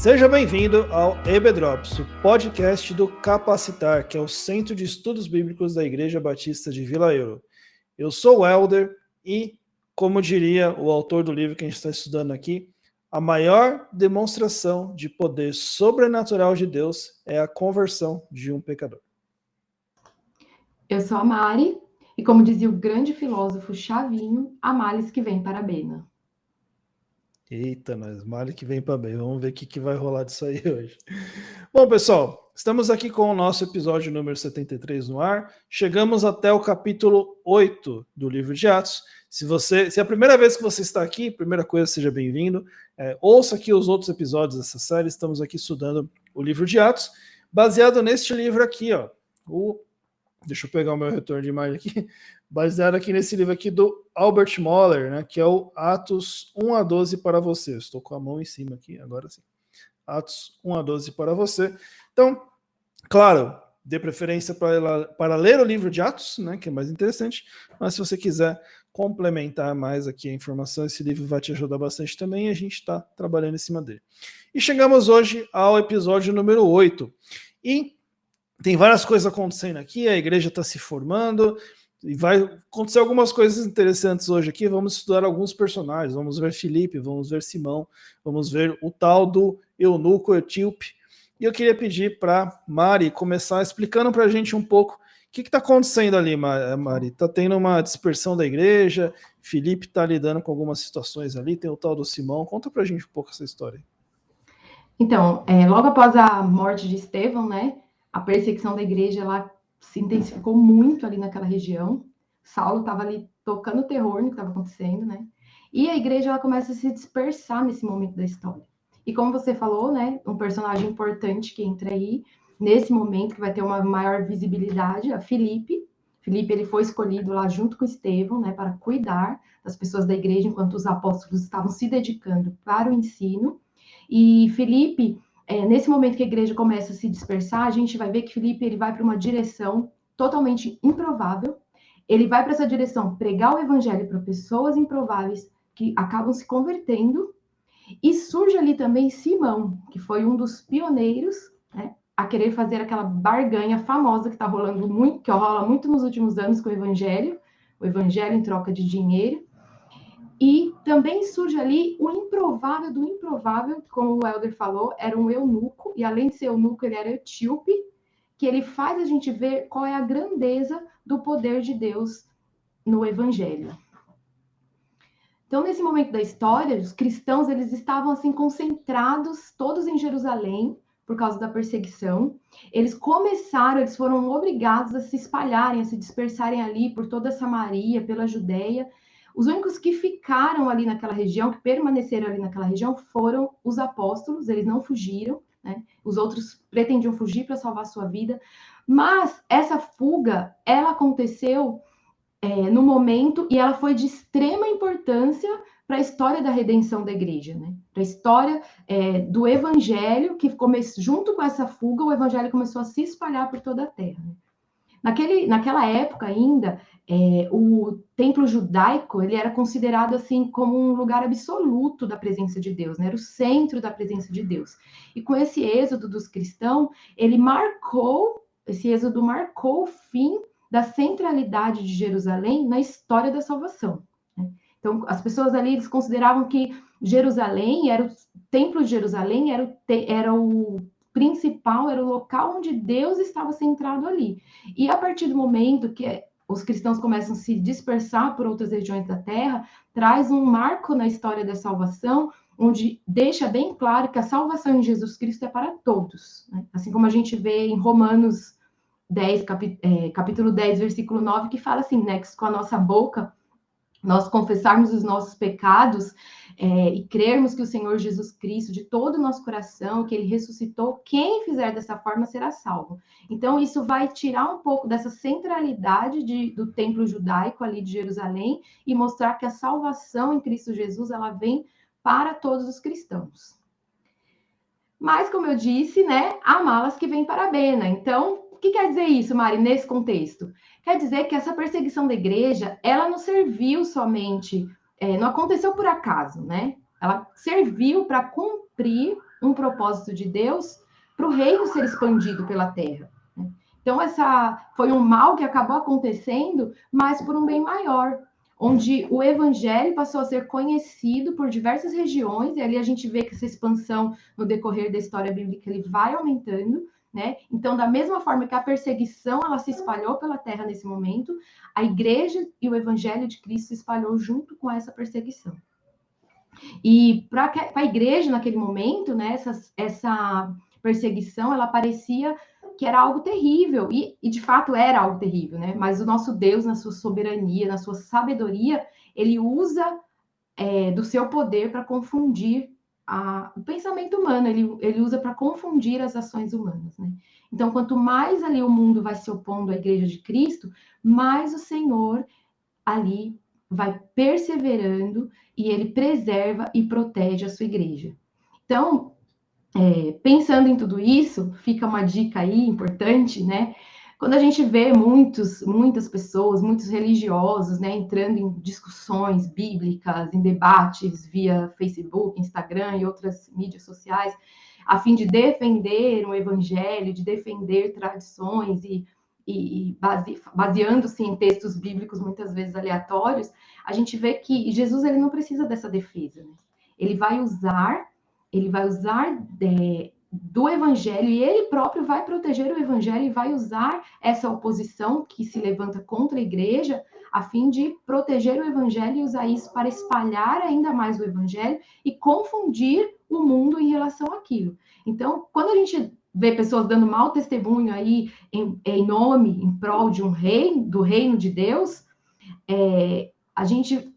Seja bem-vindo ao EBDrops, o podcast do Capacitar, que é o Centro de Estudos Bíblicos da Igreja Batista de Vila Euro. Eu sou o Helder e, como diria o autor do livro que a gente está estudando aqui, a maior demonstração de poder sobrenatural de Deus é a conversão de um pecador. Eu sou a Mari, e como dizia o grande filósofo Chavinho, há males que vêm para a Bena. Eita, nós, male que vem para bem. Vamos ver o que vai rolar disso aí hoje. Bom, pessoal, estamos aqui com o nosso episódio número 73 no ar. Chegamos até o capítulo 8 do livro de Atos. Se é a primeira vez que você está aqui, primeira coisa, seja bem-vindo. Ouça aqui os outros episódios dessa série. Estamos aqui estudando o livro de Atos, baseado neste livro aqui, ó. Deixa eu pegar o meu retorno de imagem aqui. Baseado aqui nesse livro aqui do Albert Mohler, né, que é o Atos 1 a 12 para você. Estou com a mão em cima aqui, agora sim. Atos 1 a 12 para você. Então, claro, dê preferência para ler o livro de Atos, né, que é mais interessante, mas se você quiser complementar mais aqui a informação, esse livro vai te ajudar bastante também, e a gente está trabalhando em cima dele. E chegamos hoje ao episódio número 8. E tem várias coisas acontecendo aqui, a igreja está se formando, e vai acontecer algumas coisas interessantes hoje aqui. Vamos estudar alguns personagens, vamos ver Filipe, vamos ver Simão, vamos ver o tal do eunuco etíope. E eu queria pedir para Mari começar explicando para a gente um pouco o que está acontecendo ali, Mari. Está tendo uma dispersão da igreja, Filipe está lidando com algumas situações ali, tem o tal do Simão. Conta para a gente um pouco essa história. Então, logo após a morte de Estevão, né, a perseguição da igreja ela se intensificou muito ali naquela região. Saulo estava ali tocando terror no que estava acontecendo, né? E a igreja ela começa a se dispersar nesse momento da história. E como você falou, né, um personagem importante que entra aí nesse momento que vai ter uma maior visibilidade, a Filipe. Filipe ele foi escolhido lá junto com Estevão, né, para cuidar das pessoas da igreja enquanto os apóstolos estavam se dedicando para o ensino. E Filipe, nesse momento que a igreja começa a se dispersar, a gente vai ver que Filipe ele vai para uma direção totalmente improvável. Ele vai para essa direção pregar o evangelho para pessoas improváveis que acabam se convertendo. E surge ali também Simão, que foi um dos pioneiros, né, a querer fazer aquela barganha famosa que está rolando muito, que rola muito nos últimos anos com o evangelho em troca de dinheiro. E também surge ali o improvável do improvável, como o Helder falou, era um eunuco, e além de ser eunuco, ele era etíope, que ele faz a gente ver qual é a grandeza do poder de Deus no evangelho. Então, nesse momento da história, os cristãos eles estavam assim concentrados todos em Jerusalém por causa da perseguição. Eles foram obrigados a se espalharem, a se dispersarem ali por toda Samaria, pela Judéia. Os únicos que ficaram ali naquela região, que permaneceram ali naquela região, foram os apóstolos, eles não fugiram, né? Os outros pretendiam fugir para salvar sua vida, mas essa fuga, ela aconteceu no momento, e ela foi de extrema importância para a história da redenção da igreja, né? Para a história do evangelho, que junto com essa fuga, o evangelho começou a se espalhar por toda a terra. Né? Naquela época ainda, o templo judaico ele era considerado assim como um lugar absoluto da presença de Deus, né? Era o centro da presença de Deus. E com esse êxodo dos cristãos, esse êxodo marcou o fim da centralidade de Jerusalém na história da salvação. Né? Então, as pessoas ali eles consideravam que Jerusalém, o templo de Jerusalém era o principal, era o local onde Deus estava centrado ali. E a partir do momento que os cristãos começam a se dispersar por outras regiões da terra, traz um marco na história da salvação, onde deixa bem claro que a salvação em Jesus Cristo é para todos. Né? Assim como a gente vê em Romanos 10, capítulo 10, versículo 9, que fala assim, né, que com a nossa boca nós confessarmos os nossos pecados e crermos que o Senhor Jesus Cristo, de todo o nosso coração, que Ele ressuscitou, quem fizer dessa forma será salvo. Então, isso vai tirar um pouco dessa centralidade do templo judaico ali de Jerusalém e mostrar que a salvação em Cristo Jesus, ela vem para todos os cristãos. Mas, como eu disse, né, há malas que vêm para a Bena. Então, o que quer dizer isso, Mari, nesse contexto? Quer dizer que essa perseguição da igreja, ela não serviu somente, não aconteceu por acaso, né? Ela serviu para cumprir um propósito de Deus para o reino ser expandido pela terra. Então, essa foi um mal que acabou acontecendo, mas por um bem maior, onde o evangelho passou a ser conhecido por diversas regiões, e ali a gente vê que essa expansão no decorrer da história bíblica ele vai aumentando, né? Então, da mesma forma que a perseguição ela se espalhou pela terra nesse momento, a igreja e o evangelho de Cristo se espalhou junto com essa perseguição. E para a igreja naquele momento, né, essa perseguição ela parecia que era algo terrível, e de fato era algo terrível, né? Mas o nosso Deus, na sua soberania, na sua sabedoria, ele usa do seu poder para confundir o pensamento humano, ele usa para confundir as ações humanas, né? Então, quanto mais ali o mundo vai se opondo à igreja de Cristo, mais o Senhor ali vai perseverando e ele preserva e protege a sua igreja. Então, pensando em tudo isso, fica uma dica aí importante, né? Quando a gente vê muitas pessoas, muitos religiosos, né, entrando em discussões bíblicas, em debates via Facebook, Instagram e outras mídias sociais, a fim de defender o evangelho, de defender tradições e baseando-se em textos bíblicos muitas vezes aleatórios, a gente vê que Jesus ele não precisa dessa defesa, né? Ele vai usar do evangelho e ele próprio vai proteger o evangelho e vai usar essa oposição que se levanta contra a igreja a fim de proteger o evangelho e usar isso para espalhar ainda mais o evangelho e confundir o mundo em relação àquilo. Então, quando a gente vê pessoas dando mau testemunho aí em nome, em prol de do reino de Deus, a gente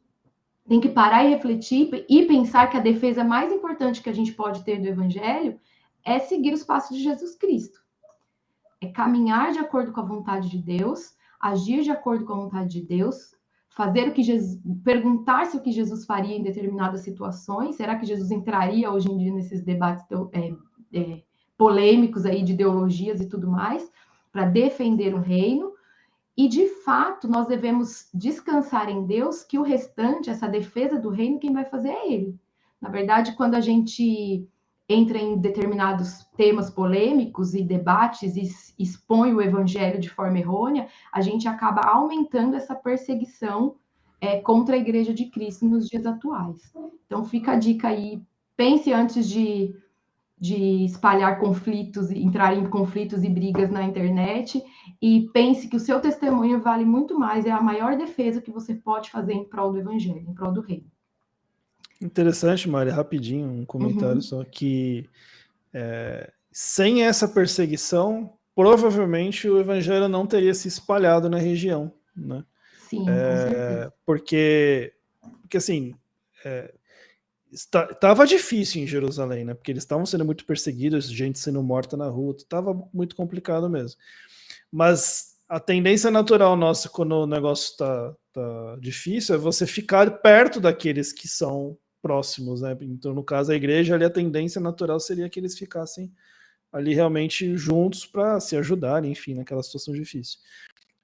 tem que parar e refletir e pensar que a defesa mais importante que a gente pode ter do evangelho é seguir os passos de Jesus Cristo. É caminhar de acordo com a vontade de Deus, agir de acordo com a vontade de Deus, fazer o que Jesus, perguntar-se o que Jesus faria em determinadas situações. Será que Jesus entraria hoje em dia nesses debates polêmicos aí de ideologias e tudo mais, para defender o reino? E, de fato, nós devemos descansar em Deus, que o restante, essa defesa do reino, quem vai fazer é Ele. Na verdade, quando a gente entra em determinados temas polêmicos e debates e expõe o evangelho de forma errônea, a gente acaba aumentando essa perseguição contra a igreja de Cristo nos dias atuais. Então, fica a dica aí, pense antes de espalhar conflitos, entrar em conflitos e brigas na internet, e pense que o seu testemunho vale muito mais, é a maior defesa que você pode fazer em prol do evangelho, em prol do reino. Interessante, Mari, rapidinho, um comentário só que sem essa perseguição, provavelmente o evangelho não teria se espalhado na região, né? Sim, com certeza. Porque assim, estava difícil em Jerusalém, né? Porque eles estavam sendo muito perseguidos, gente sendo morta na rua, estava muito complicado mesmo. Mas a tendência natural nossa, quando o negócio está difícil, é você ficar perto daqueles que são próximos, né? Então, no caso, a igreja, ali, a tendência natural seria que eles ficassem ali realmente juntos para se ajudarem, enfim, naquela situação difícil.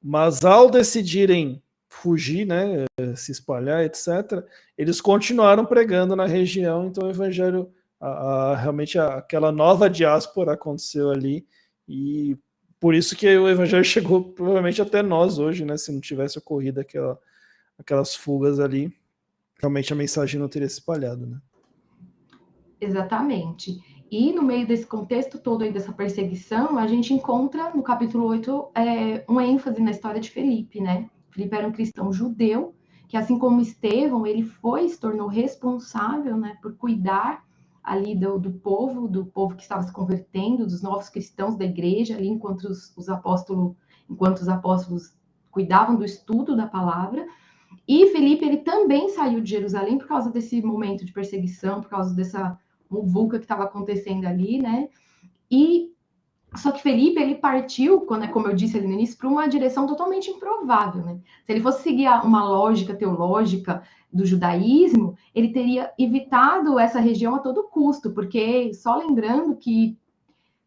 Mas ao decidirem fugir, né, se espalhar, etc., eles continuaram pregando na região, então o evangelho, realmente aquela nova diáspora aconteceu ali, e por isso que o evangelho chegou provavelmente até nós hoje, né, se não tivesse ocorrido aquelas fugas ali, realmente a mensagem não teria se espalhado, né? Exatamente. E no meio desse contexto todo aí dessa perseguição, a gente encontra no capítulo 8 um ênfase na história de Felipe, né? Felipe era um cristão judeu, que assim como Estevão, ele se tornou responsável, né, por cuidar ali do povo que estava se convertendo, dos novos cristãos da igreja, ali enquanto os apóstolos cuidavam do estudo da palavra. E Felipe, ele também saiu de Jerusalém por causa desse momento de perseguição, por causa dessa muvuca que estava acontecendo ali, né? Só que Felipe, ele partiu, como eu disse ali no início, para uma direção totalmente improvável, né? Se ele fosse seguir uma lógica teológica do judaísmo, ele teria evitado essa região a todo custo, porque só lembrando que,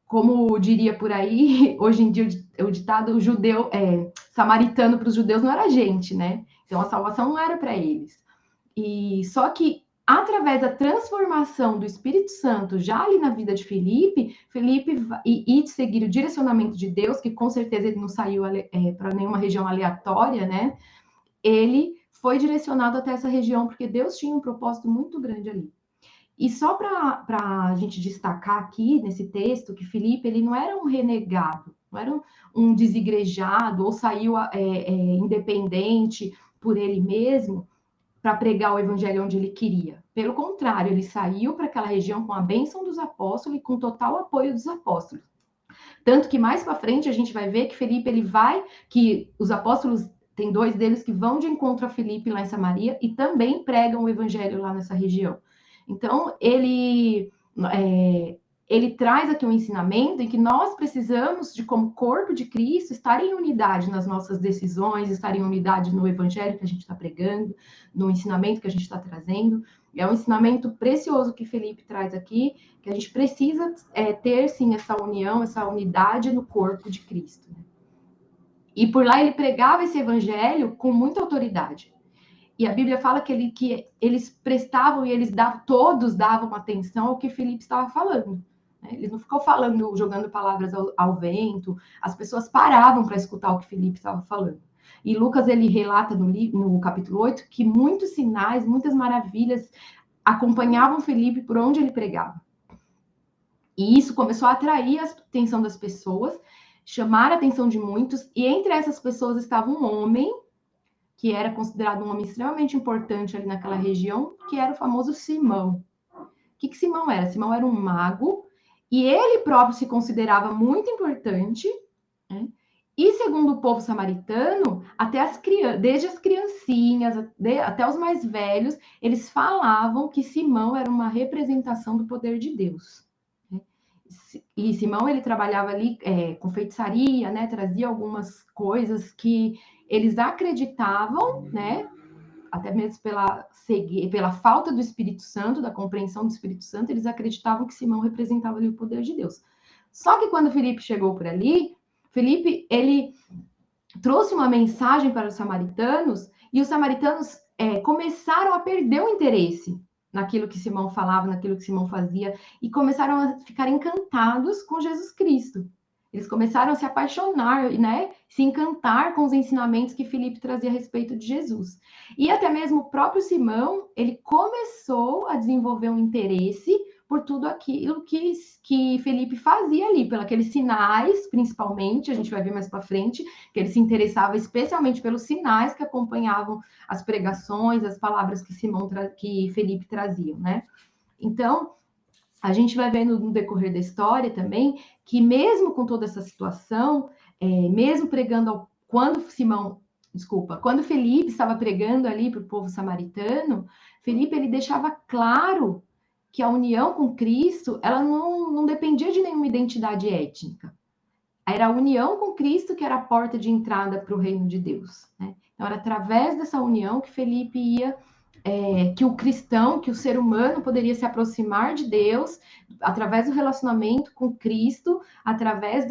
como diria por aí, hoje em dia o ditado judeu, samaritano para os judeus não era gente, né? Então a salvação não era para eles. E só que através da transformação do Espírito Santo já ali na vida de Felipe, e de seguir o direcionamento de Deus, que com certeza ele não saiu para nenhuma região aleatória, né? Ele foi direcionado até essa região porque Deus tinha um propósito muito grande ali. E só para a gente destacar aqui nesse texto que Felipe ele não era um renegado, não era um desigrejado ou saiu independente por ele mesmo para pregar o evangelho onde ele queria. Pelo contrário, ele saiu para aquela região com a bênção dos apóstolos e com total apoio dos apóstolos. Tanto que mais para frente a gente vai ver que Felipe que os apóstolos tem 2 deles que vão de encontro a Felipe lá em Samaria e também pregam o evangelho lá nessa região. Então, ele traz aqui um ensinamento em que nós precisamos, como corpo de Cristo, estar em unidade nas nossas decisões, estar em unidade no evangelho que a gente está pregando, no ensinamento que a gente está trazendo. É um ensinamento precioso que Felipe traz aqui, que a gente precisa ter, sim, essa união, essa unidade no corpo de Cristo. E por lá ele pregava esse evangelho com muita autoridade. E a Bíblia fala que eles prestavam e todos davam atenção ao que Felipe estava falando. Ele não ficou falando, jogando palavras ao vento. As pessoas paravam para escutar o que Felipe estava falando. E Lucas, ele relata no capítulo 8 que muitos sinais, muitas maravilhas acompanhavam Felipe por onde ele pregava. E isso começou a atrair a atenção das pessoas, chamar a atenção de muitos. E entre essas pessoas estava um homem que era considerado um homem extremamente importante ali naquela região, que era o famoso Simão. O que Simão era? Simão era um mago, e ele próprio se considerava muito importante, né? E segundo o povo samaritano, desde as criancinhas até os mais velhos, eles falavam que Simão era uma representação do poder de Deus. Né? E Simão, ele trabalhava ali com feitiçaria, né? Trazia algumas coisas que eles acreditavam, né, até mesmo pela falta do Espírito Santo, da compreensão do Espírito Santo, eles acreditavam que Simão representava ali o poder de Deus. Só que quando Felipe chegou por ali, Felipe, ele trouxe uma mensagem para os samaritanos, e os samaritanos começaram a perder o interesse naquilo que Simão falava, naquilo que Simão fazia, e começaram a ficar encantados com Jesus Cristo. Eles começaram a se apaixonar, né? Se encantar com os ensinamentos que Felipe trazia a respeito de Jesus. E até mesmo o próprio Simão, ele começou a desenvolver um interesse por tudo aquilo que Felipe fazia ali, pelos aqueles sinais, principalmente, a gente vai ver mais para frente, que ele se interessava especialmente pelos sinais que acompanhavam as pregações, as palavras que Felipe trazia, né? Então, a gente vai vendo no decorrer da história também que mesmo com toda essa situação, mesmo pregando quando Felipe estava pregando ali para o povo samaritano, Felipe ele deixava claro que a união com Cristo ela não dependia de nenhuma identidade étnica. Era a união com Cristo que era a porta de entrada para o reino de Deus. Né? Então era através dessa união que Felipe ia que o cristão, que o ser humano poderia se aproximar de Deus através do relacionamento com Cristo, através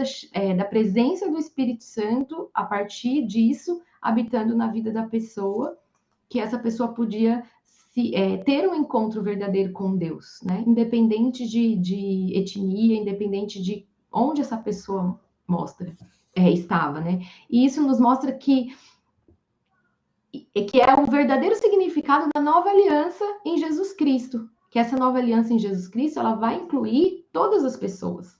da presença do Espírito Santo, a partir disso, habitando na vida da pessoa, que essa pessoa podia ter um encontro verdadeiro com Deus, né? Independente de etnia, independente de onde essa pessoa estava, né? E isso nos mostra que é o verdadeiro significado da nova aliança em Jesus Cristo, que essa nova aliança em Jesus Cristo, ela vai incluir todas as pessoas.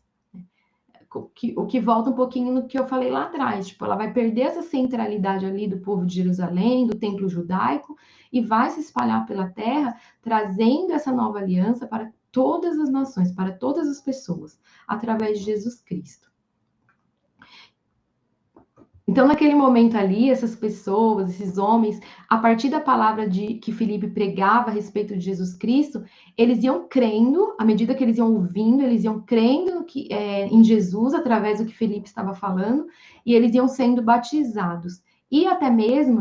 O que volta um pouquinho no que eu falei lá atrás, tipo, ela vai perder essa centralidade ali do povo de Jerusalém, do templo judaico, e vai se espalhar pela terra, trazendo essa nova aliança para todas as nações, para todas as pessoas, através de Jesus Cristo. Então, naquele momento ali, essas pessoas, esses homens, a partir da palavra que Felipe pregava a respeito de Jesus Cristo, eles iam crendo, à medida que eles iam ouvindo, eles iam crendo em Jesus, através do que Felipe estava falando, e eles iam sendo batizados. E até mesmo,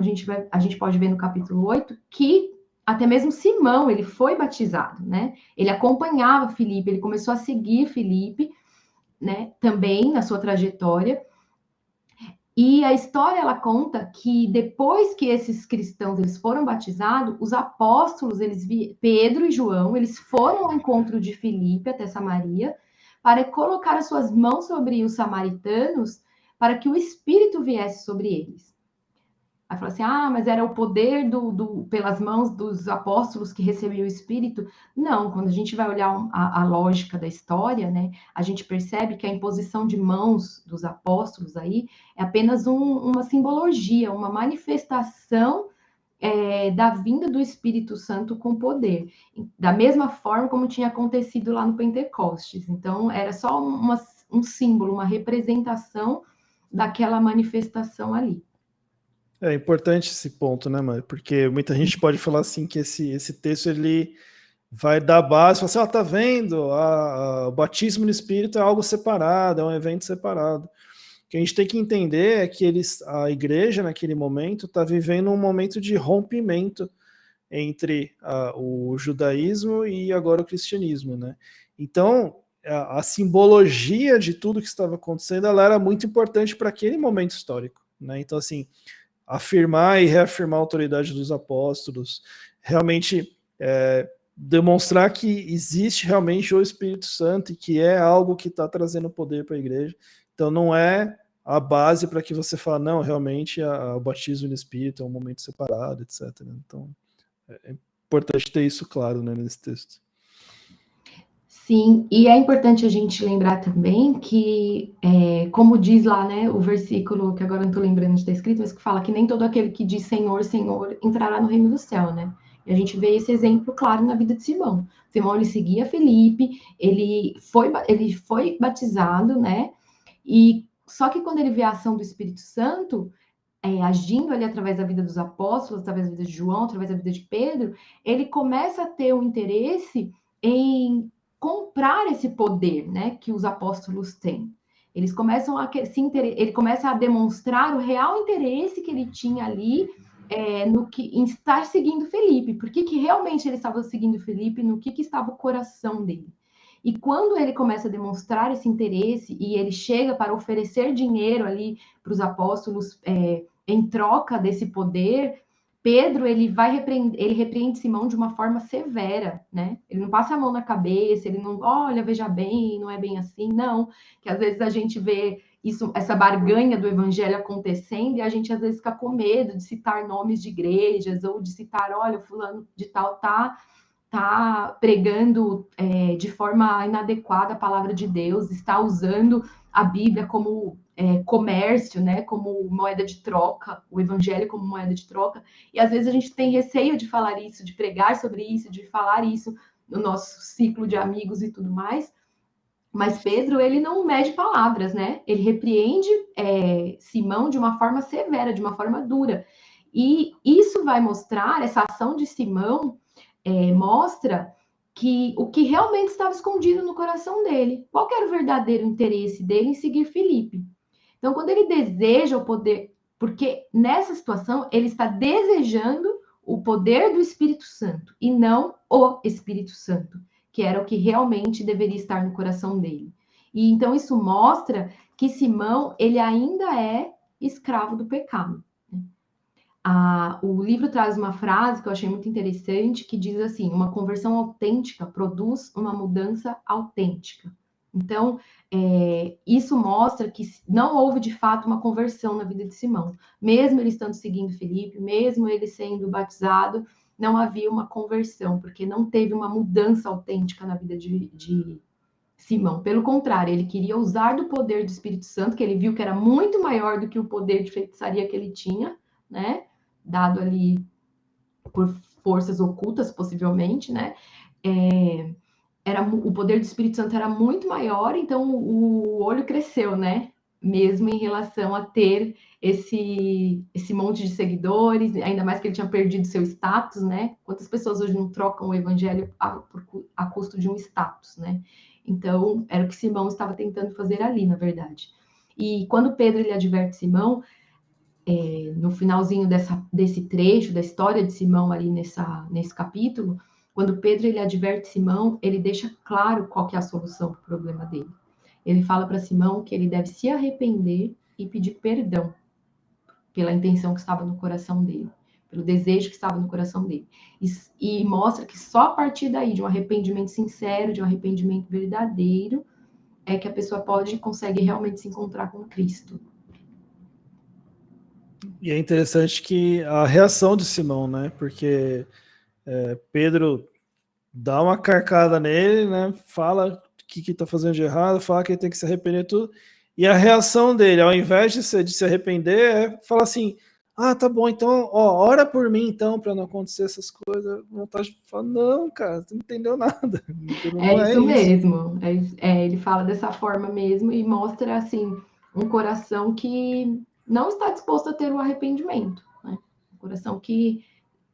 a gente pode ver no capítulo 8, que até mesmo Simão, ele foi batizado, né? Ele acompanhava Felipe, ele começou a seguir Felipe, né? Também na sua trajetória. E a história, ela conta que depois que esses cristãos eles foram batizados, os apóstolos, Pedro e João, eles foram ao encontro de Filipe até Samaria para colocar as suas mãos sobre os samaritanos para que o Espírito viesse sobre eles. Aí fala assim, mas era o poder pelas mãos dos apóstolos que recebeu o Espírito. Não, quando a gente vai olhar a lógica da história, né, a gente percebe que a imposição de mãos dos apóstolos aí é apenas uma simbologia, uma manifestação da vinda do Espírito Santo com poder, da mesma forma como tinha acontecido lá no Pentecostes. Então, era só um símbolo, uma representação daquela manifestação ali. É importante esse ponto, né, Mário? Porque muita gente pode falar assim que esse texto ele vai dar base, fala assim, tá vendo? O batismo no Espírito é algo separado, é um evento separado. O que a gente tem que entender é que a igreja, naquele momento, está vivendo um momento de rompimento entre o judaísmo e agora o cristianismo, né? Então, a simbologia de tudo que estava acontecendo, ela era muito importante para aquele momento histórico, né? Então, assim, afirmar e reafirmar a autoridade dos apóstolos, realmente demonstrar que existe realmente o Espírito Santo e que é algo que está trazendo poder para a igreja. Então não é a base para que você fale, não, realmente o batismo no Espírito é um momento separado, etc. Então é importante ter isso claro, né, nesse texto. Sim, e é importante a gente lembrar também que, como diz lá, né, o versículo, que agora não estou lembrando de estar escrito, mas que fala que nem todo aquele que diz Senhor, Senhor, entrará no reino do céu, né? E a gente vê esse exemplo claro na vida de Simão. Simão, ele seguia Felipe, ele foi batizado, né? E só que quando ele vê a ação do Espírito Santo, agindo ali através da vida dos apóstolos, através da vida de João, através da vida de Pedro, ele começa a ter um interesse em comprar esse poder, né, que os apóstolos têm. Eles começam ele começa a demonstrar o real interesse que ele tinha ali em estar seguindo Felipe. Por que realmente ele estava seguindo Felipe? No que estava o coração dele? E quando ele começa a demonstrar esse interesse e ele chega para oferecer dinheiro ali para os apóstolos em troca desse poder, Pedro ele repreende Simão de uma forma severa, né? Ele não passa a mão na cabeça, ele não, olha, veja bem, não é bem assim, não. Que às vezes a gente vê essa barganha do evangelho acontecendo e a gente às vezes fica com medo de citar nomes de igrejas ou de citar, olha, fulano de tal tá pregando de forma inadequada a palavra de Deus, está usando a Bíblia como comércio, né, como moeda de troca, o evangelho como moeda de troca, e às vezes a gente tem receio de falar isso, de pregar sobre isso, de falar isso no nosso ciclo de amigos e tudo mais, mas Pedro, ele não mede palavras, né, ele repreende Simão de uma forma severa, de uma forma dura, e isso vai mostrar, essa ação de Simão mostra que o que realmente estava escondido no coração dele. Qual era o verdadeiro interesse dele em seguir Filipe? Então, quando ele deseja o poder, porque nessa situação ele está desejando o poder do Espírito Santo e não o Espírito Santo, que era o que realmente deveria estar no coração dele. E então isso mostra que Simão, ele ainda é escravo do pecado. O livro traz uma frase que eu achei muito interessante, que diz assim, uma conversão autêntica produz uma mudança autêntica. Então, isso mostra que não houve, de fato, uma conversão na vida de Simão. Mesmo ele estando seguindo Filipe, mesmo ele sendo batizado, não havia uma conversão, porque não teve uma mudança autêntica na vida de Simão. Pelo contrário, ele queria usar do poder do Espírito Santo, que ele viu que era muito maior do que o poder de feitiçaria que ele tinha, né? Dado ali por forças ocultas, possivelmente, né? O poder do Espírito Santo era muito maior, então o olho cresceu, né? Mesmo em relação a ter esse monte de seguidores, ainda mais que ele tinha perdido seu status, né? Quantas pessoas hoje não trocam o evangelho a custo de um status, né? Então, era o que Simão estava tentando fazer ali, na verdade. E quando Pedro ele adverte Simão, no finalzinho desse trecho da história de Simão ali nesse capítulo, quando Pedro ele adverte Simão, ele deixa claro qual que é a solução para o problema dele. Ele fala para Simão que ele deve se arrepender e pedir perdão, pela intenção que estava no coração dele, pelo desejo que estava no coração dele. E mostra que só a partir daí, de um arrependimento sincero, de um arrependimento verdadeiro, é que a pessoa consegue realmente se encontrar com Cristo. E é interessante que a reação de Simão, né? Porque Pedro dá uma carcada nele, né? Fala o que está fazendo de errado, fala que ele tem que se arrepender tudo. E a reação dele, ao invés de se arrepender, é falar assim: ah, tá bom, então, ora por mim, então, para não acontecer essas coisas. Vontade de falar: não, cara, você não entendeu nada. É isso mesmo. Ele fala dessa forma mesmo e mostra, assim, um coração que não está disposto a ter o arrependimento, né? Um coração que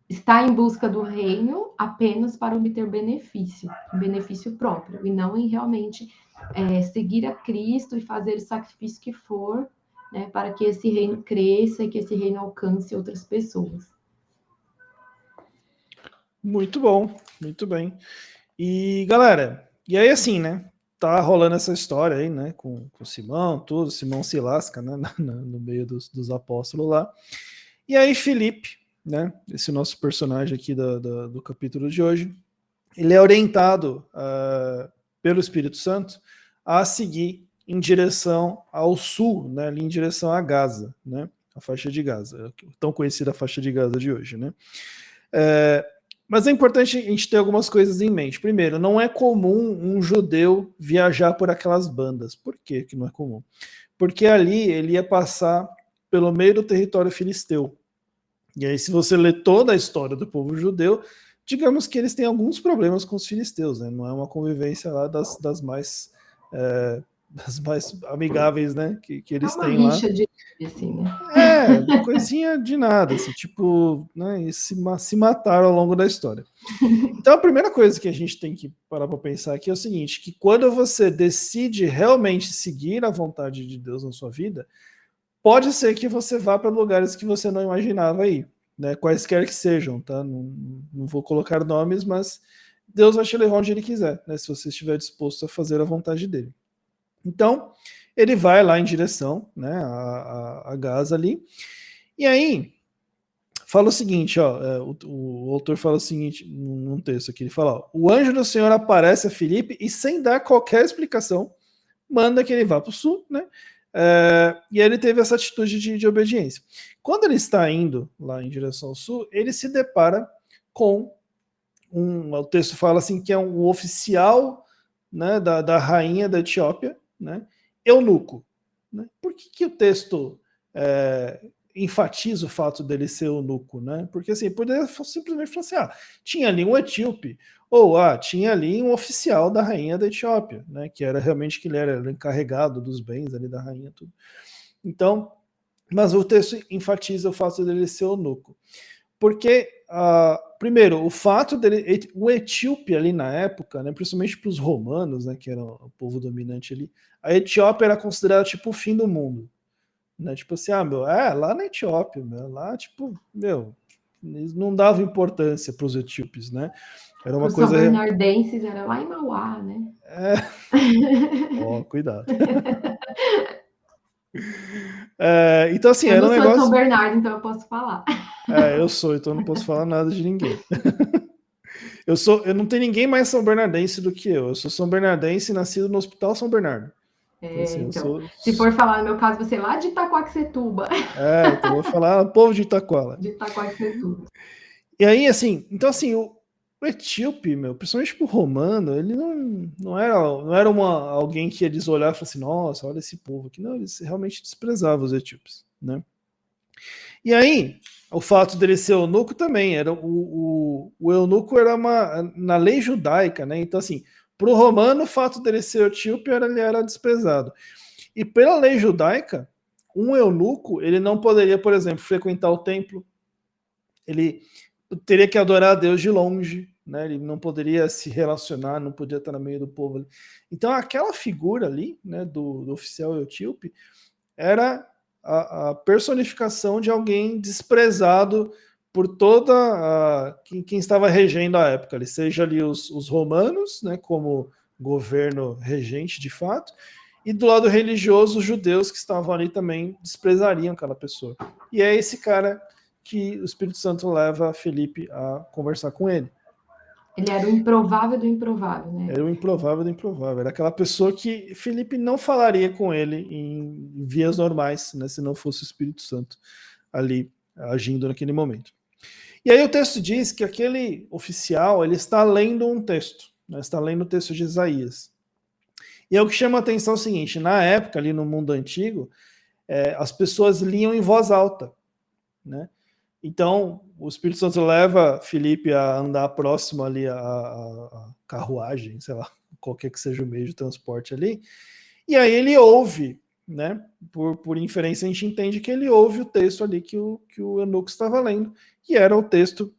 está em busca do reino apenas para obter benefício próprio, e não em realmente seguir a Cristo e fazer o sacrifício que for, né, para que esse reino cresça e que esse reino alcance outras pessoas. Muito bom, muito bem. E, galera, e aí assim, né? Tá rolando essa história aí, né? Com Simão, tudo. Simão se lasca, né? No meio dos apóstolos lá. E aí, Filipe, né? Esse nosso personagem aqui do capítulo de hoje, ele é orientado pelo Espírito Santo a seguir em direção ao sul, né? Ali em direção a Gaza, né? A faixa de Gaza, tão conhecida faixa de Gaza de hoje, né? Mas é importante a gente ter algumas coisas em mente. Primeiro, não é comum um judeu viajar por aquelas bandas. Por que não é comum? Porque ali ele ia passar pelo meio do território filisteu. E aí, se você ler toda a história do povo judeu, digamos que eles têm alguns problemas com os filisteus, né? Não é uma convivência lá das mais amigáveis, né? Que eles têm lá. Rixa de assim, né? Coisinha de nada, assim, tipo, né? E se mataram ao longo da história. Então, a primeira coisa que a gente tem que parar para pensar aqui é o seguinte: que quando você decide realmente seguir a vontade de Deus na sua vida, pode ser que você vá para lugares que você não imaginava ir, né? Quaisquer que sejam, tá? Não vou colocar nomes, mas Deus vai te levar onde Ele quiser, né? Se você estiver disposto a fazer a vontade dele. Então, ele vai lá em direção, né, a Gaza ali, e aí fala o seguinte, ó, o autor fala o seguinte num texto aqui, ele fala: ó, o anjo do Senhor aparece a Filipe e, sem dar qualquer explicação, manda que ele vá para o sul, né? E aí ele teve essa atitude de obediência. Quando ele está indo lá em direção ao sul, ele se depara com o texto fala assim que é um oficial, né, da rainha da Etiópia, né, eunuco. Né? Por que o texto enfatiza o fato dele ser eunuco? Né? Porque assim, poderia simplesmente falar assim: tinha ali um etíope, ou tinha ali um oficial da rainha da Etiópia, né, que era realmente que ele era encarregado dos bens ali da rainha, tudo. Então, mas o texto enfatiza o fato dele ser eunuco. Porque, primeiro, o fato dele, o etíope ali na época, né, principalmente para os romanos, né, que era o povo dominante ali, a Etiópia era considerada tipo o fim do mundo. Né? Tipo assim, lá na Etiópia, lá, tipo, eles não davam importância para os etíopes, né? Era uma coisa. São Bernardenses era lá em Mauá, né? Cuidado. Então, assim, era um negócio. Eu não sou de São Bernardo, então eu posso falar. Eu sou, então não posso falar nada de ninguém. Eu não tenho ninguém mais São Bernardense do que eu. Eu sou São Bernardense, nascido no Hospital São Bernardo. Então, se for falar no meu caso, você lá de Itaquaquecetuba. Então eu vou falar povo de Itaquá. De Itaquaquecetuba. E aí, assim, então assim, o etíope, principalmente pro romano, ele não era alguém que eles olhavam e falavam assim: nossa, olha esse povo aqui. Não, eles realmente desprezavam os etíopes, né? E aí, o fato dele ser eunuco também, era o eunuco era na lei judaica, né? Então, assim, para o romano, o fato dele ser etíope ele era desprezado. E pela lei judaica, um eunuco, ele não poderia, por exemplo, frequentar o templo, ele teria que adorar a Deus de longe, né? Ele não poderia se relacionar, não podia estar no meio do povo. Então, aquela figura ali, né, do oficial etíope, era a personificação de alguém desprezado por toda quem estava regendo a época, ali, seja ali os romanos, né, como governo regente de fato, e do lado religioso, os judeus que estavam ali também desprezariam aquela pessoa. E é esse cara que o Espírito Santo leva Filipe a conversar com ele. Ele era o improvável do improvável, né? Era o improvável do improvável. Era aquela pessoa que Filipe não falaria com ele em vias normais, né, se não fosse o Espírito Santo ali agindo naquele momento. E aí o texto diz que aquele oficial ele está lendo um texto, né, está lendo o texto de Isaías. E é o que chama a atenção é o seguinte, na época, ali no mundo antigo, as pessoas liam em voz alta, né? Então, o Espírito Santo leva Filipe a andar próximo ali a carruagem, sei lá, qualquer que seja o meio de transporte ali, e aí ele ouve, né? Por inferência, a gente entende que ele ouve o texto ali que o eunuco estava lendo, que era o texto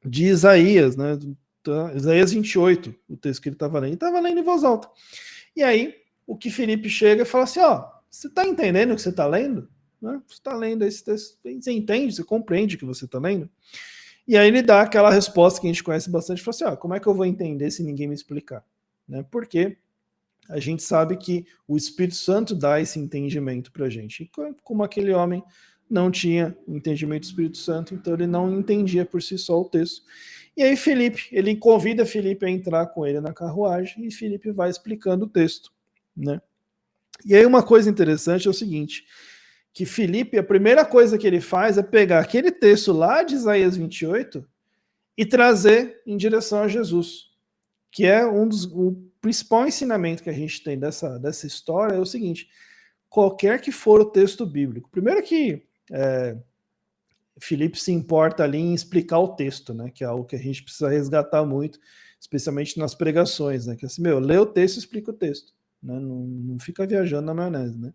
de Isaías, né? Isaías 28, o texto que ele estava lendo. Ele estava lendo em voz alta. E aí, o que Filipe chega e fala assim, ó, você está entendendo o que você está lendo? Né? Você está lendo esse texto, você entende, você compreende o que você está lendo? E aí ele dá aquela resposta que a gente conhece bastante, fala assim, ó, como é que eu vou entender se ninguém me explicar? Né? Porque a gente sabe que o Espírito Santo dá esse entendimento para a gente. E como aquele homem não tinha o entendimento do Espírito Santo, então ele não entendia por si só o texto. E aí Filipe, ele convida Filipe a entrar com ele na carruagem e Filipe vai explicando o texto, né? E aí uma coisa interessante é o seguinte, que Filipe, a primeira coisa que ele faz é pegar aquele texto lá de Isaías 28 e trazer em direção a Jesus, que é o principal ensinamento que a gente tem dessa história é o seguinte, qualquer que for o texto bíblico, primeiro que Filipe se importa ali em explicar o texto, né, que é algo que a gente precisa resgatar muito, especialmente nas pregações, né, que assim, lê o texto e explica o texto, né, não fica viajando na maionese, né,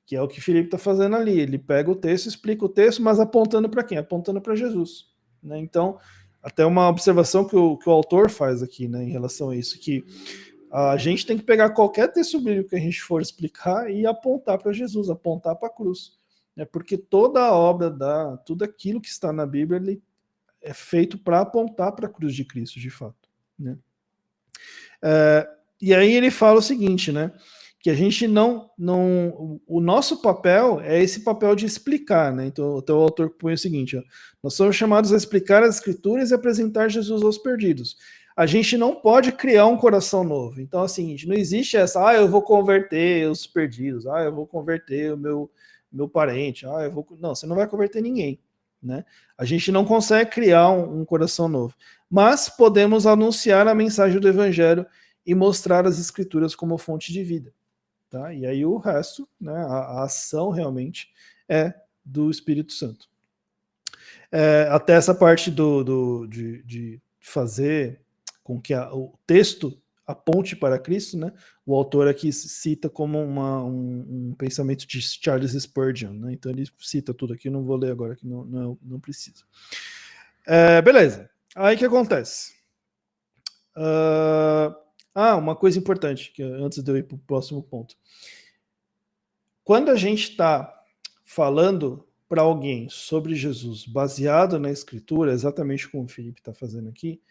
que é o que Filipe está fazendo ali, ele pega o texto, explica o texto, mas apontando para quem? Apontando para Jesus, né, então, até uma observação que o autor faz aqui, né, em relação a isso, que a gente tem que pegar qualquer texto bíblico que a gente for explicar e apontar para Jesus, apontar para a cruz, né? Porque toda a obra, tudo aquilo que está na Bíblia, ele é feito para apontar para a cruz de Cristo, de fato, né? E aí ele fala o seguinte, né? Que a gente o nosso papel é esse papel de explicar, né? Então o autor põe o seguinte, ó, nós somos chamados a explicar as Escrituras e apresentar Jesus aos perdidos. A gente não pode criar um coração novo. Então, assim, não existe essa, eu vou converter os perdidos, eu vou converter o meu parente, Não, você não vai converter ninguém, né? A gente não consegue criar um coração novo. Mas podemos anunciar a mensagem do Evangelho e mostrar as Escrituras como fonte de vida. Tá? E aí o resto, né, a ação realmente é do Espírito Santo. Até essa parte de fazer com que o texto aponte para Cristo, né? O autor aqui cita como um pensamento de Charles Spurgeon, né? Então ele cita tudo aqui, não vou ler agora, que não precisa. Beleza. Aí o que acontece? Uma coisa importante, que antes de eu ir para o próximo ponto. Quando a gente está falando para alguém sobre Jesus baseado na Escritura, exatamente como o Felipe está fazendo aqui,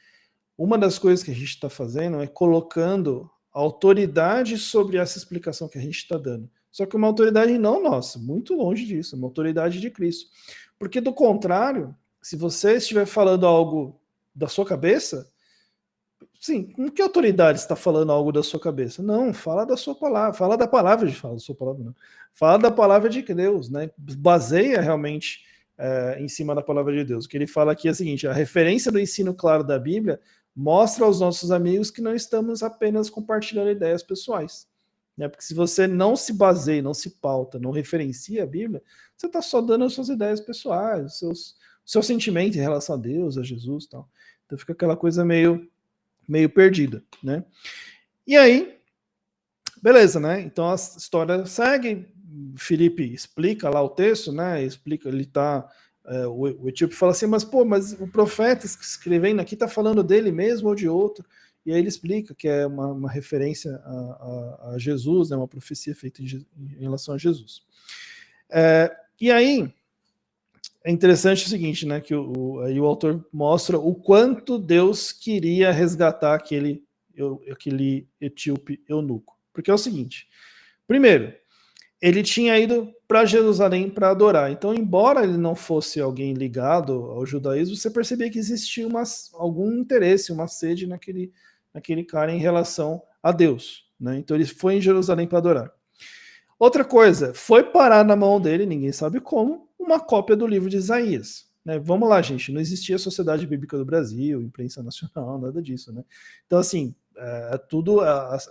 uma das coisas que a gente está fazendo é colocando autoridade sobre essa explicação que a gente está dando. Só que uma autoridade não nossa, muito longe disso, uma autoridade de Cristo. Porque do contrário, se você estiver falando algo da sua cabeça, sim, com que autoridade está falando algo da sua cabeça? Não, fala da sua palavra, fala da palavra de fala da sua palavra, não. Fala da palavra de Deus, né? Baseia realmente em cima da palavra de Deus. O que ele fala aqui é o seguinte: a referência do ensino claro da Bíblia mostra aos nossos amigos que não estamos apenas compartilhando ideias pessoais. Né? Porque se você não se baseia, não se pauta, não referencia a Bíblia, você está só dando as suas ideias pessoais, o seu sentimento em relação a Deus, a Jesus e tal. Então fica aquela coisa meio perdida, né? E aí, beleza, né? Então a história segue, Filipe explica lá o texto, né? Explica, ele tá... o etíope fala assim, mas o profeta escrevendo aqui tá falando dele mesmo ou de outro? E aí ele explica que é uma referência a Jesus, né? Uma profecia feita em relação a Jesus. E aí, é interessante o seguinte, né? Que aí o autor mostra o quanto Deus queria resgatar aquele etíope eunuco. Porque é o seguinte, Primeiro, ele tinha ido para Jerusalém para adorar. Então, embora ele não fosse alguém ligado ao judaísmo, você percebia que existia algum interesse, uma sede naquele cara em relação a Deus, né? Então, ele foi em Jerusalém para adorar. Outra coisa, foi parar na mão dele, ninguém sabe como, uma cópia do livro de Isaías. Né? Vamos lá, gente, não existia a Sociedade Bíblica do Brasil, imprensa nacional, nada disso. Né? Então, assim,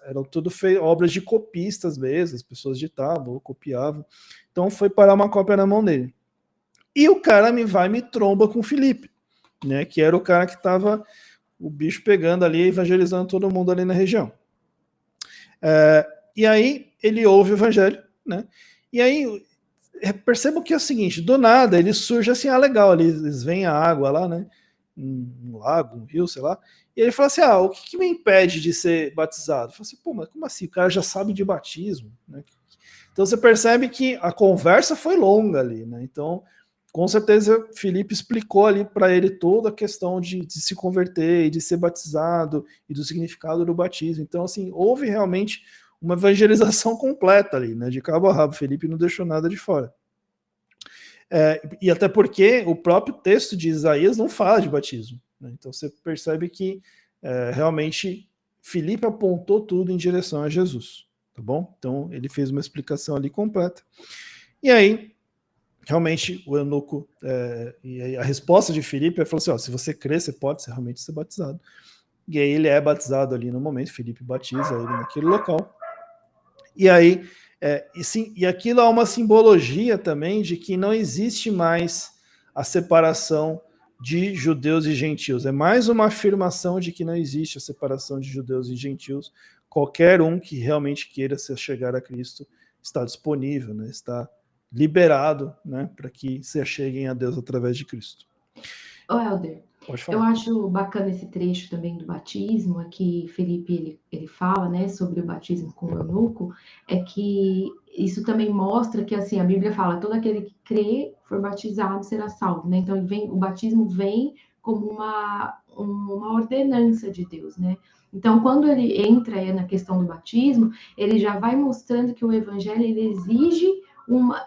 eram tudo obras de copistas mesmo, as pessoas ditavam ou copiavam. Então, foi parar uma cópia na mão dele. E o cara me tromba com o Filipe, né? Que era o cara que estava o bicho pegando ali, evangelizando todo mundo ali na região. E aí ele ouve o evangelho, né? E aí percebam que é o seguinte, do nada ele surge assim, legal, eles veem a água lá, né? Um lago, um rio, sei lá. E ele fala assim, o que me impede de ser batizado? Eu falo assim, pô, mas como assim? O cara já sabe de batismo, né? Então você percebe que a conversa foi longa ali, né? Então, com certeza, Filipe explicou ali para ele toda a questão de se converter e de ser batizado e do significado do batismo. Então, assim, houve realmente uma evangelização completa ali, né? De cabo a rabo. Filipe não deixou nada de fora. E até porque o próprio texto de Isaías não fala de batismo. Né? Então você percebe que realmente Filipe apontou tudo em direção a Jesus. Tá bom? Então ele fez uma explicação ali completa. E aí, realmente, o eunuco, e a resposta de Filipe falou assim, se você crer, você pode realmente ser batizado. E aí ele é batizado ali no momento, Filipe batiza ele naquele local. E aí, e aquilo é uma simbologia também de que não existe mais a separação de judeus e gentios. É mais uma afirmação de que não existe a separação de judeus e gentios. Qualquer um que realmente queira se chegar a Cristo está disponível, né? Está liberado, né? Para que se acheguem a Deus através de Cristo. Ô, Helder, eu acho bacana esse trecho também do batismo, aqui Felipe ele fala, né, sobre o batismo com o eunuco, é que isso também mostra que, assim, a Bíblia fala, todo aquele que crê, for batizado, será salvo, né? Então, o batismo vem como uma ordenança de Deus, né? Então, quando ele entra na questão do batismo, ele já vai mostrando que o evangelho, ele exige uma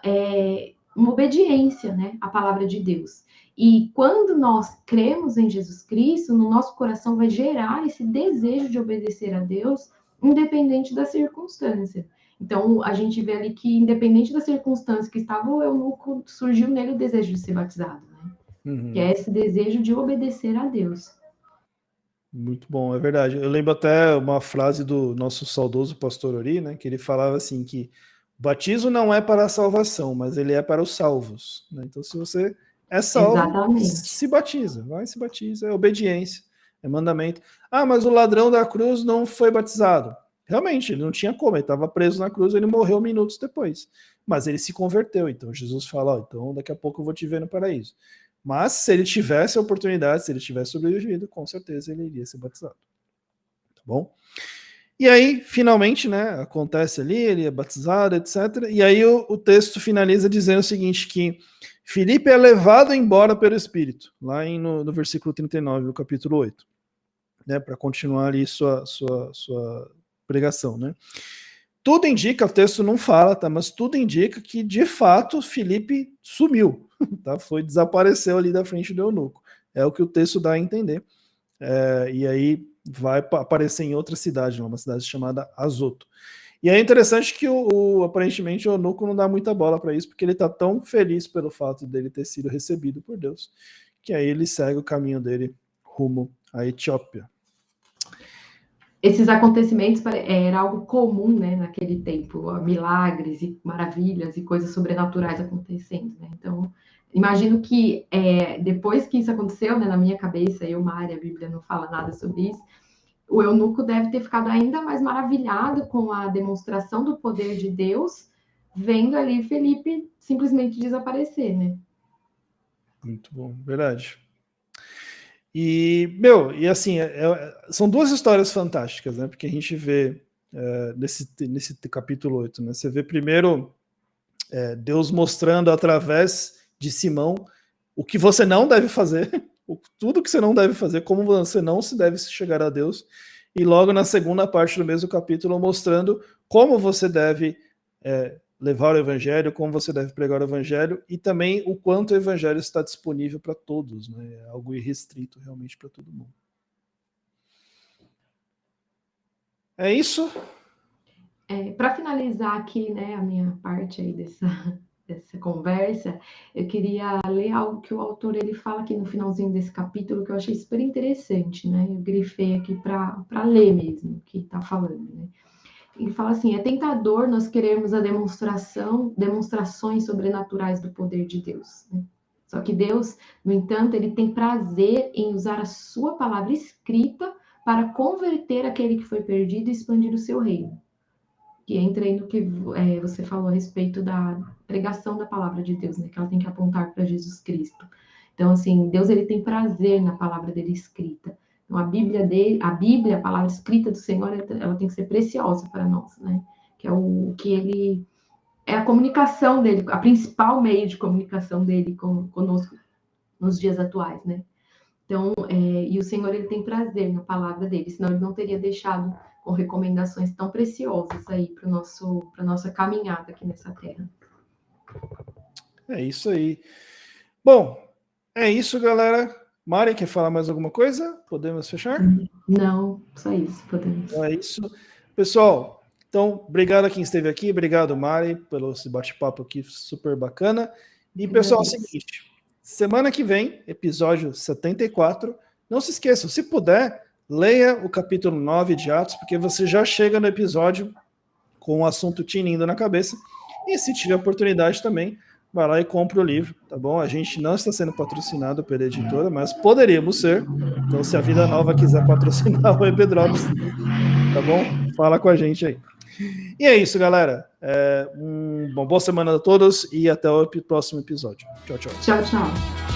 obediência, né, à palavra de Deus. E quando nós cremos em Jesus Cristo, no nosso coração vai gerar esse desejo de obedecer a Deus, independente da circunstância. Então, a gente vê ali que, independente da circunstância que estava o eunuco, surgiu nele o desejo de ser batizado, né? Uhum. Que é esse desejo de obedecer a Deus. Muito bom, é verdade. Eu lembro até uma frase do nosso saudoso pastor Ori, né, que ele falava assim que o batismo não é para a salvação, mas ele é para os salvos. Né? Então, se você é salvo, Exatamente. se batiza, vai se batiza, é obediência, é mandamento. Mas o ladrão da cruz não foi batizado. Realmente, ele não tinha como, ele estava preso na cruz, ele morreu minutos depois. Mas ele se converteu, então Jesus fala, então daqui a pouco eu vou te ver no paraíso. Mas se ele tivesse a oportunidade, se ele tivesse sobrevivido, com certeza ele iria ser batizado. Tá bom? E aí, finalmente, né, acontece ali, ele é batizado, etc. E aí o texto finaliza dizendo o seguinte, que Filipe é levado embora pelo Espírito, lá no versículo 39 do capítulo 8, né, para continuar ali sua pregação, né. Tudo indica, o texto não fala, tá, mas tudo indica que, de fato, Filipe sumiu, tá, desapareceu ali da frente do eunuco. É o que o texto dá a entender. E aí vai aparecer em outra cidade, uma cidade chamada Azoto. E é interessante que aparentemente o eunuco não dá muita bola para isso, porque ele está tão feliz pelo fato dele ter sido recebido por Deus, que aí ele segue o caminho dele rumo à Etiópia. Esses acontecimentos era algo comum, né, naquele tempo, milagres e maravilhas e coisas sobrenaturais acontecendo, né? Então, imagino que depois que isso aconteceu, né, na minha cabeça, Mari, a Bíblia não fala nada sobre isso, o eunuco deve ter ficado ainda mais maravilhado com a demonstração do poder de Deus, vendo ali Felipe simplesmente desaparecer, né? Muito bom, verdade. E assim, são duas histórias fantásticas, né? Porque a gente vê nesse capítulo 8, né? Você vê primeiro Deus mostrando através de Simão o que você não deve fazer, tudo que você não deve fazer, como você não se deve chegar a Deus, e logo na segunda parte do mesmo capítulo mostrando como você deve levar o evangelho, como você deve pregar o evangelho, e também o quanto o evangelho está disponível para todos, né? É algo irrestrito realmente para todo mundo. É isso? Para finalizar aqui, né, a minha parte aí dessa conversa, eu queria ler algo que o autor ele fala aqui no finalzinho desse capítulo que eu achei super interessante, né? Eu grifei aqui para ler mesmo o que está falando, né? Ele fala assim: é tentador nós querermos a demonstrações sobrenaturais do poder de Deus, né? Só que Deus, no entanto, ele tem prazer em usar a sua palavra escrita para converter aquele que foi perdido e expandir o seu reino. Que entra aí no que você falou a respeito da pregação da palavra de Deus, né? Que ela tem que apontar para Jesus Cristo. Então, assim, Deus ele tem prazer na palavra dele escrita. Então, a Bíblia, a palavra escrita do Senhor, ela tem que ser preciosa para nós, né? Que é o que ele é a comunicação dele, a principal meio de comunicação dele conosco nos dias atuais, né? Então, e o Senhor ele tem prazer na palavra dele, senão ele não teria deixado com recomendações tão preciosas aí para nossa caminhada aqui nessa terra. É isso aí. Bom, é isso, galera. Mari, quer falar mais alguma coisa? Podemos fechar? Não, só isso, podemos. Então é isso. Pessoal, então, obrigado a quem esteve aqui, obrigado, Mari, pelo esse bate-papo aqui super bacana. E, pessoal, é o seguinte, semana que vem, episódio 74, não se esqueçam, se puder, leia o capítulo 9 de Atos, porque você já chega no episódio com o assunto tinindo na cabeça, e se tiver oportunidade também, vai lá e compra o livro, tá bom? A gente não está sendo patrocinado pela editora, mas poderíamos ser. Então, se a Vida Nova quiser patrocinar o EB-Drops, tá bom? Fala com a gente aí. E é isso, galera. Uma boa semana a todos e até o próximo episódio. Tchau, tchau. Tchau, tchau.